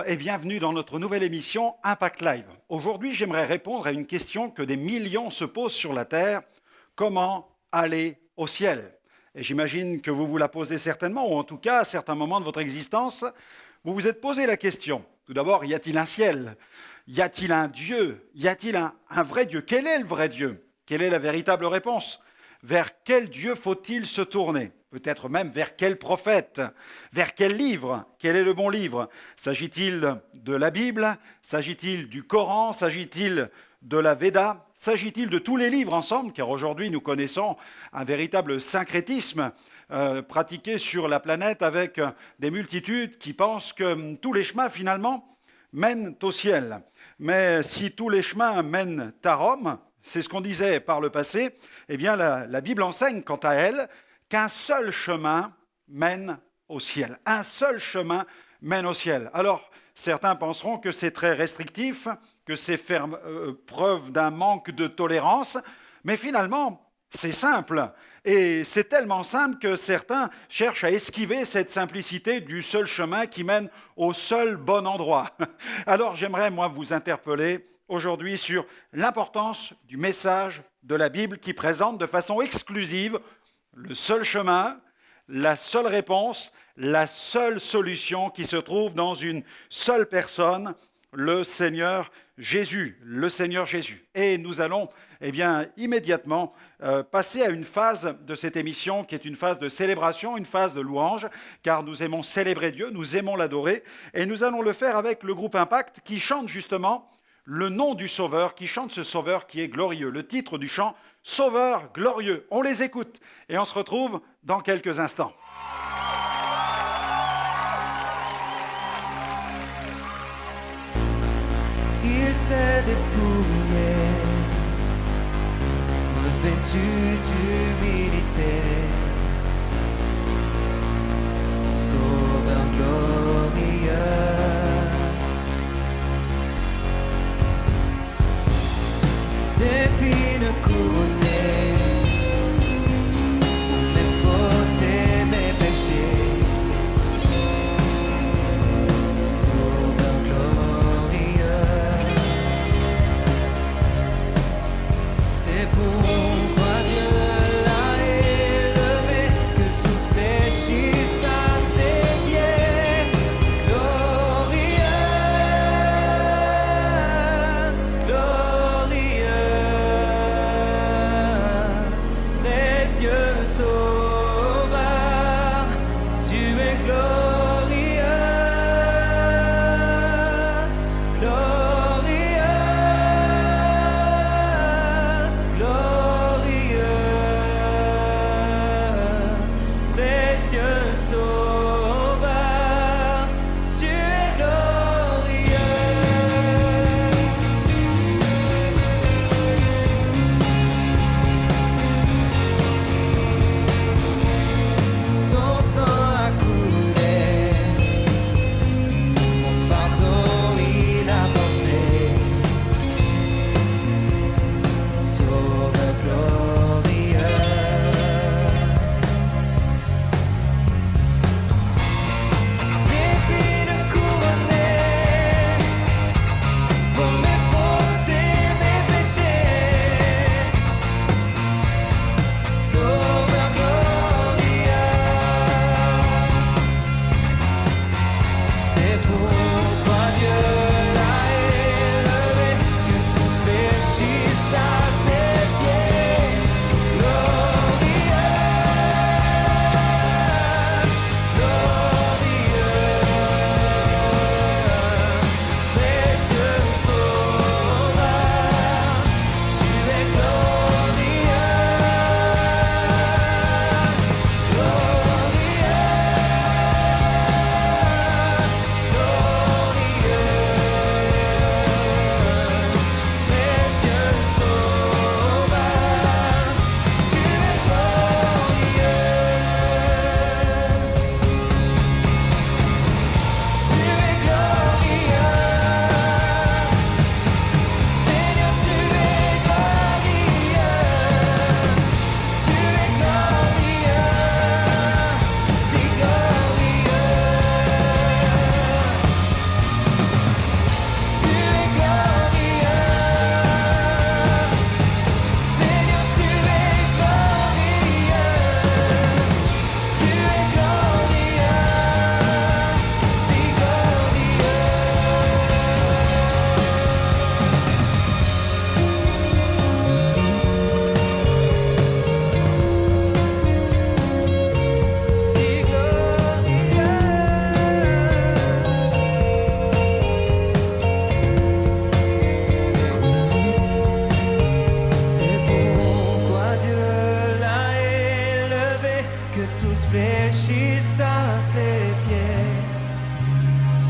et bienvenue dans notre nouvelle émission Impact Live. Aujourd'hui, j'aimerais répondre à une question que des millions se posent sur la Terre. Comment aller au ciel? Et j'imagine que vous vous la posez certainement, ou en tout cas, à certains moments de votre existence, vous vous êtes posé la question. Tout d'abord, y a-t-il un ciel? Y a-t-il un Dieu? Y a-t-il un vrai Dieu? Quel est le vrai Dieu? Quelle est la véritable réponse? Vers quel Dieu faut-il se tourner? Peut-être même vers quel prophète? Vers quel livre? Quel est le bon livre? S'agit-il de la Bible? S'agit-il du Coran? S'agit-il de la Véda? S'agit-il de tous les livres ensemble? Car aujourd'hui, nous connaissons un véritable syncrétisme pratiqué sur la planète avec des multitudes qui pensent que tous les chemins, finalement, mènent au ciel. Mais si tous les chemins mènent à Rome, c'est ce qu'on disait par le passé, eh bien la Bible enseigne, quant à elle, qu'un seul chemin mène au ciel. Un seul chemin mène au ciel. Alors, certains penseront que c'est très restrictif, que c'est faire preuve d'un manque de tolérance, mais finalement, c'est simple. Et c'est tellement simple que certains cherchent à esquiver cette simplicité du seul chemin qui mène au seul bon endroit. Alors, j'aimerais, moi, vous interpeller aujourd'hui sur l'importance du message de la Bible qui présente de façon exclusive le seul chemin, la seule réponse, la seule solution qui se trouve dans une seule personne, le Seigneur Jésus, le Seigneur Jésus. Et nous allons immédiatement passer à une phase de cette émission qui est une phase de célébration, une phase de louange, car nous aimons célébrer Dieu, nous aimons l'adorer, et nous allons le faire avec le groupe Impact qui chante justement le nom du Sauveur, qui chante ce Sauveur qui est glorieux. Le titre du chant, Sauveur glorieux. On les écoute et on se retrouve dans quelques instants. Il s'est dépouillé, revêtu d'humilité, Sauveur glorieux. D'épines couronnées, mes fautes et mes péchés, Sauveur glorieux. C'est pourquoi Dieu l'a élevé.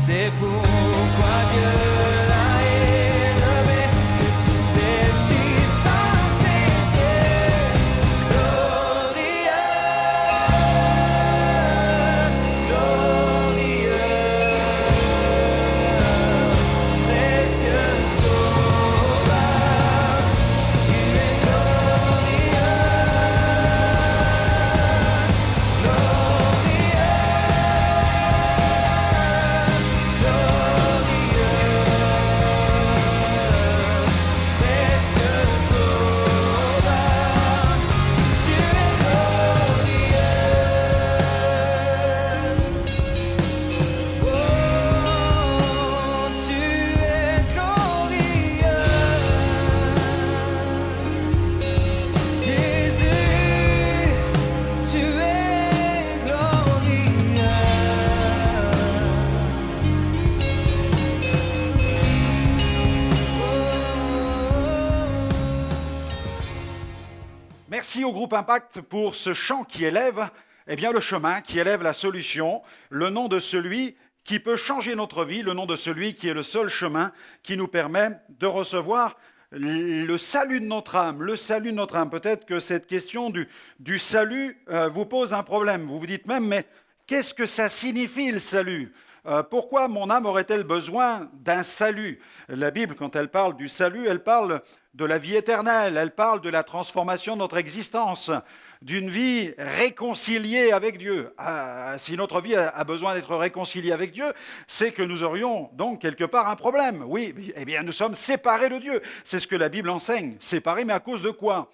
C'est pourquoi Dieu l'a élevé, que tous fléchissent à ses pieds. Glorieux, glorieux, précieux Sauveur, tu es glorieux, Merci au groupe Impact pour ce chant qui élève le chemin, qui élève la solution, le nom de celui qui peut changer notre vie, le nom de celui qui est le seul chemin qui nous permet de recevoir le salut de notre âme, le salut de notre âme. Peut-être que cette question du salut vous pose un problème. Vous vous dites même, mais qu'est-ce que ça signifie le salut ? Pourquoi mon âme aurait-elle besoin d'un salut ? La Bible, quand elle parle du salut, elle parle de la vie éternelle, elle parle de la transformation de notre existence, d'une vie réconciliée avec Dieu. Si notre vie a besoin d'être réconciliée avec Dieu, c'est que nous aurions donc quelque part un problème. Oui, eh bien nous sommes séparés de Dieu. C'est ce que la Bible enseigne. Séparés, mais à cause de quoi ?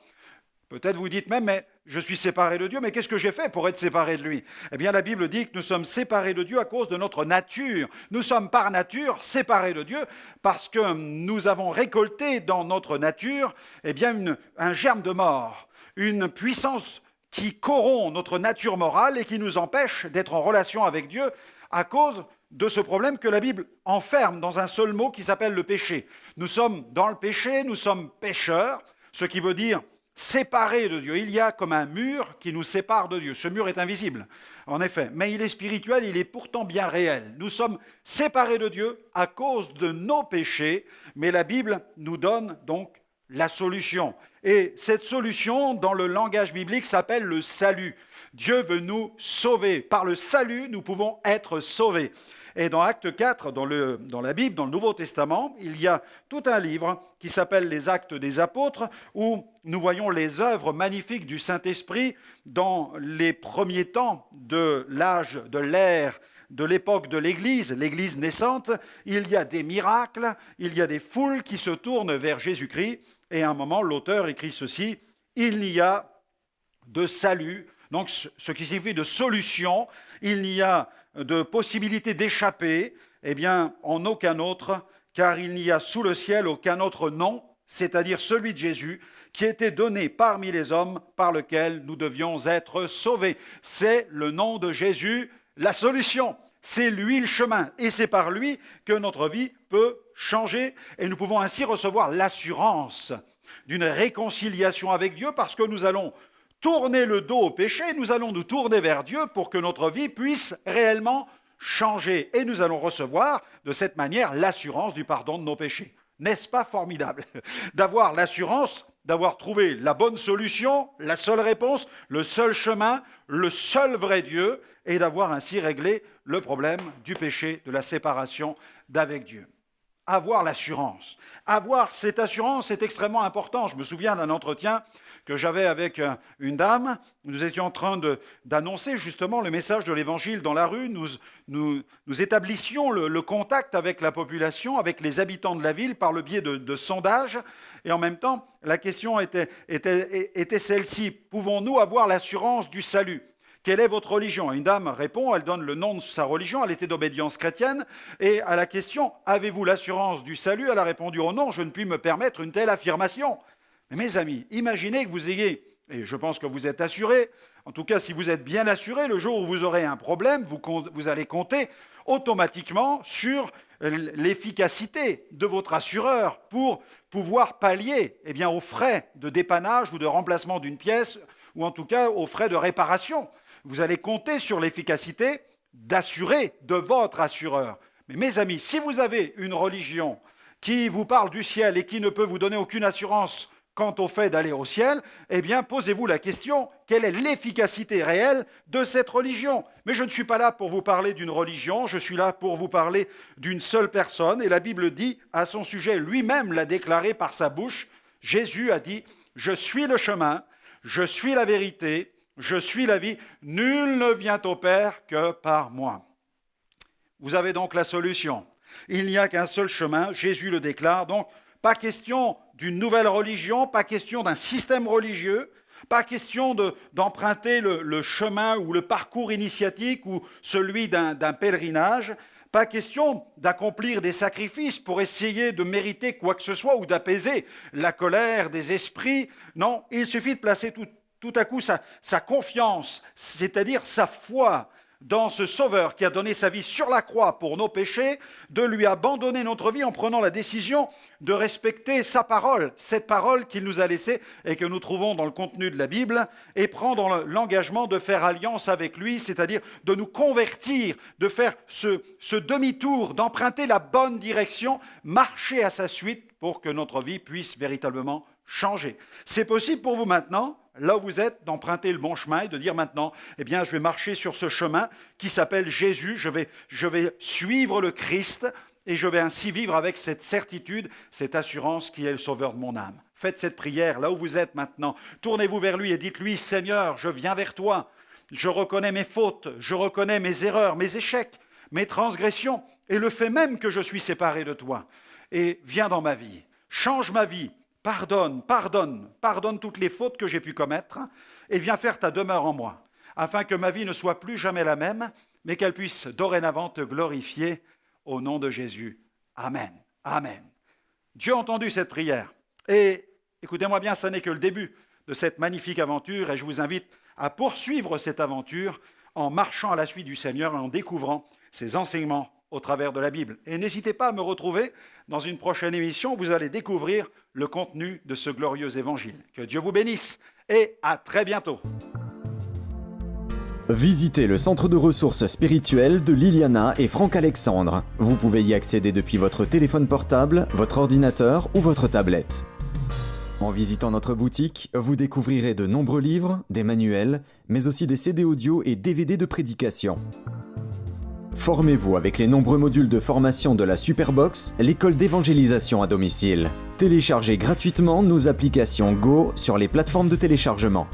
Peut-être vous dites même, mais je suis séparé de Dieu, mais qu'est-ce que j'ai fait pour être séparé de lui ? Eh bien, la Bible dit que nous sommes séparés de Dieu à cause de notre nature. Nous sommes par nature séparés de Dieu parce que nous avons récolté dans notre nature un germe de mort, une puissance qui corrompt notre nature morale et qui nous empêche d'être en relation avec Dieu à cause de ce problème que la Bible enferme dans un seul mot qui s'appelle le péché. Nous sommes dans le péché, nous sommes pécheurs, ce qui veut dire séparés de Dieu. Il y a comme un mur qui nous sépare de Dieu. Ce mur est invisible, en effet, mais il est spirituel, il est pourtant bien réel. Nous sommes séparés de Dieu à cause de nos péchés, mais la Bible nous donne donc la solution. Et cette solution, dans le langage biblique, s'appelle le salut. Dieu veut nous sauver. Par le salut, nous pouvons être sauvés. Et dans Acte 4, dans la Bible, dans le Nouveau Testament, il y a tout un livre qui s'appelle les Actes des Apôtres, où nous voyons les œuvres magnifiques du Saint-Esprit dans les premiers temps de l'âge, de l'ère, de l'époque de l'Église naissante. Il y a des miracles, il y a des foules qui se tournent vers Jésus-Christ. Et à un moment, l'auteur écrit ceci, « Il n'y a de salut », donc ce qui signifie de solution, il n'y a de possibilité d'échapper, en aucun autre, car il n'y a sous le ciel aucun autre nom, c'est-à-dire celui de Jésus, qui était donné parmi les hommes par lequel nous devions être sauvés. C'est le nom de Jésus, la solution. C'est lui le chemin, et c'est par lui que notre vie peut changer, et nous pouvons ainsi recevoir l'assurance d'une réconciliation avec Dieu, parce que nous allons tourner le dos au péché, nous allons nous tourner vers Dieu pour que notre vie puisse réellement changer. Et nous allons recevoir de cette manière l'assurance du pardon de nos péchés. N'est-ce pas formidable d'avoir l'assurance, d'avoir trouvé la bonne solution, la seule réponse, le seul chemin, le seul vrai Dieu, et d'avoir ainsi réglé le problème du péché, de la séparation d'avec Dieu. Avoir l'assurance. Avoir cette assurance est extrêmement important. Je me souviens d'un entretien que j'avais avec une dame. Nous étions en train d'annoncer justement le message de l'Évangile dans la rue. Nous établissions le contact avec la population, avec les habitants de la ville par le biais de sondages. Et en même temps, la question était celle-ci. Pouvons-nous avoir l'assurance du salut ? Quelle est votre religion ? Une dame répond, elle donne le nom de sa religion, elle était d'obédience chrétienne, et à la question « Avez-vous l'assurance du salut ?» Elle a répondu « Oh non, je ne puis me permettre une telle affirmation. » Mais mes amis, imaginez que vous ayez, et je pense que vous êtes assurés, en tout cas si vous êtes bien assurés, le jour où vous aurez un problème, vous allez compter automatiquement sur l'efficacité de votre assureur pour pouvoir pallier aux frais de dépannage ou de remplacement d'une pièce, ou en tout cas aux frais de réparation. Vous allez compter sur l'efficacité d'assurer de votre assureur. Mais mes amis, si vous avez une religion qui vous parle du ciel et qui ne peut vous donner aucune assurance quant au fait d'aller au ciel, eh bien, posez-vous la question, quelle est l'efficacité réelle de cette religion? Mais je ne suis pas là pour vous parler d'une religion, je suis là pour vous parler d'une seule personne, et la Bible dit à son sujet, lui-même l'a déclaré par sa bouche, Jésus a dit, « Je suis le chemin, je suis la vérité, je suis la vie, nul ne vient au Père que par moi. » Vous avez donc la solution. Il n'y a qu'un seul chemin, Jésus le déclare, donc pas question d'une nouvelle religion, pas question d'un système religieux, pas question d'emprunter le chemin ou le parcours initiatique ou celui d'un pèlerinage, pas question d'accomplir des sacrifices pour essayer de mériter quoi que ce soit ou d'apaiser la colère des esprits. Non, il suffit de placer tout à coup sa confiance, c'est-à-dire sa foi, dans ce Sauveur qui a donné sa vie sur la croix pour nos péchés, de lui abandonner notre vie en prenant la décision de respecter sa parole, cette parole qu'il nous a laissée et que nous trouvons dans le contenu de la Bible, et prendre l'engagement de faire alliance avec lui, c'est-à-dire de nous convertir, de faire ce demi-tour, d'emprunter la bonne direction, marcher à sa suite pour que notre vie puisse véritablement changer. C'est possible pour vous maintenant, là où vous êtes, d'emprunter le bon chemin et de dire maintenant, eh bien, je vais marcher sur ce chemin qui s'appelle Jésus, je vais suivre le Christ et je vais ainsi vivre avec cette certitude, cette assurance qu'il est le sauveur de mon âme. Faites cette prière là où vous êtes maintenant. Tournez-vous vers lui et dites-lui, Seigneur, je viens vers toi. Je reconnais mes fautes, je reconnais mes erreurs, mes échecs, mes transgressions et le fait même que je suis séparé de toi. Et viens dans ma vie, change ma vie. Pardonne toutes les fautes que j'ai pu commettre et viens faire ta demeure en moi, afin que ma vie ne soit plus jamais la même, mais qu'elle puisse dorénavant te glorifier au nom de Jésus. Amen. Amen. Dieu a entendu cette prière. Et écoutez-moi bien, ce n'est que le début de cette magnifique aventure et je vous invite à poursuivre cette aventure en marchant à la suite du Seigneur et en découvrant ses enseignements au travers de la Bible. Et n'hésitez pas à me retrouver dans une prochaine émission où vous allez découvrir le contenu de ce glorieux évangile. Que Dieu vous bénisse et à très bientôt. Visitez le centre de ressources spirituelles de Liliana et Franck Alexandre. Vous pouvez y accéder depuis votre téléphone portable, votre ordinateur ou votre tablette. En visitant notre boutique, vous découvrirez de nombreux livres, des manuels, mais aussi des CD audio et DVD de prédication. Formez-vous avec les nombreux modules de formation de la Superbox, l'école d'évangélisation à domicile. Téléchargez gratuitement nos applications Go sur les plateformes de téléchargement.